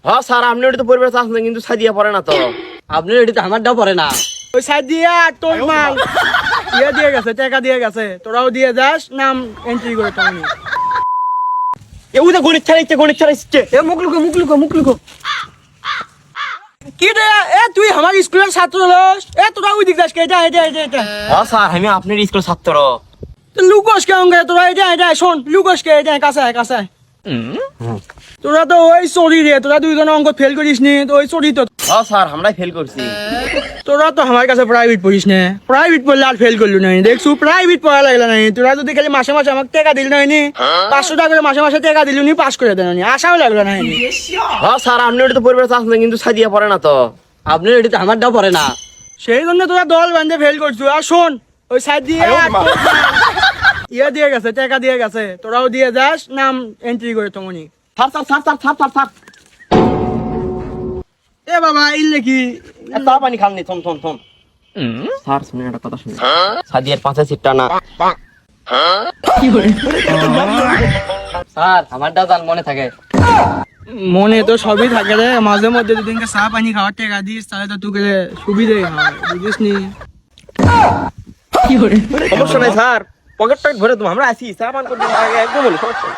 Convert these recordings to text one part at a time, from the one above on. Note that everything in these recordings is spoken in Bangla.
হ্যাঁ স্যার আপনি ওটা তো পরিবার চাচ্ছেন কিন্তু সাদিয়া পড়ে না তো। আপনার এটিতে আমারটাও পড়ে না। ওই সাদিয়া তোর মাল দিয়ে গেছে, টাকা দিয়ে গেছে, তোরাও দিয়ে যাস, নাম এন্ট্রি করে তুমি। এ ওটা গণিত ছাড়াইছে এ মুখ লুকো কি রে? এ তুই আমার স্কুলের ছাত্র লস? এ তোরা ওই দিক যাস কে? এটা হ্যাঁ স্যার আমি আপনার স্কুল ছাত্র। লুকোস কে অঙ্গে তোরা? এটা শোন, লুকোস কে? এটা কাছে তোরা তো ওই চড়ি রে, তোরা দুইজন অঙ্ক ফেল করিস নি তো, ওই চড়ি তো। হ্যাঁ স্যার আমরাই ফেল করছি। তোরা তো আমার কাছে প্রাইভেট পড়িস না, প্রাইভেট পড়লে আর ফেল করলু নাই। দেখছু প্রাইভেট পড়া লাগলো নাই। তোরা যদি খালি মাসে আমাকে টাকা দিল নাই নি, 500 টাকা করে মাসে টাকা দিলু নি, পাস করে দেন নি, আশাও লাগলো নাই। হ্যাঁ স্যার আপনি ওটা তো পরিবার চাচ্ছেন কিন্তু সাদিয়া পড়ে না তো। আপনার এটিতে আমারটাও পড়ে না। সেই জন্য তোরা দল বান্ধে ফেল করছু। আর শোন, ওই সাইড দিয়ে দিয়ে গেছে, টাকা দিয়ে গেছে, তোরাও দিয়ে যাস, নাম এন্ট্রি করে তুমি। স্যার এ বাবা ইল্লে কি? চা পানি খাননি থম। স্যার শুনে একটা কথা শুনে, সাদিয়ার 5 সিটটা না। স্যার আমারটাও তার মনে থাকে। মনে তো সবই থাকে রে, মাঝে মধ্যে দুদিনকে চা পানি খাওয়ার টাকা দিস, তাহলে তো তোকে সুবিধাই হয়, বুঝিস নি? সমস্যা নাই স্যার, পকেট ভরে তুমি আমরা আছি, চা পান করতে একদম বলি সমস্যা নাই।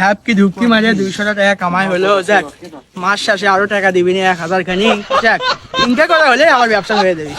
ধাপকি ধুপকি মাঝে 200 টাকা কামাই হলো, যাক মাস শেষে আরো টাকা দিবি না 1000 খানি, যাক ইনকা করা হলে আমার ব্যবসা হয়ে যাবে।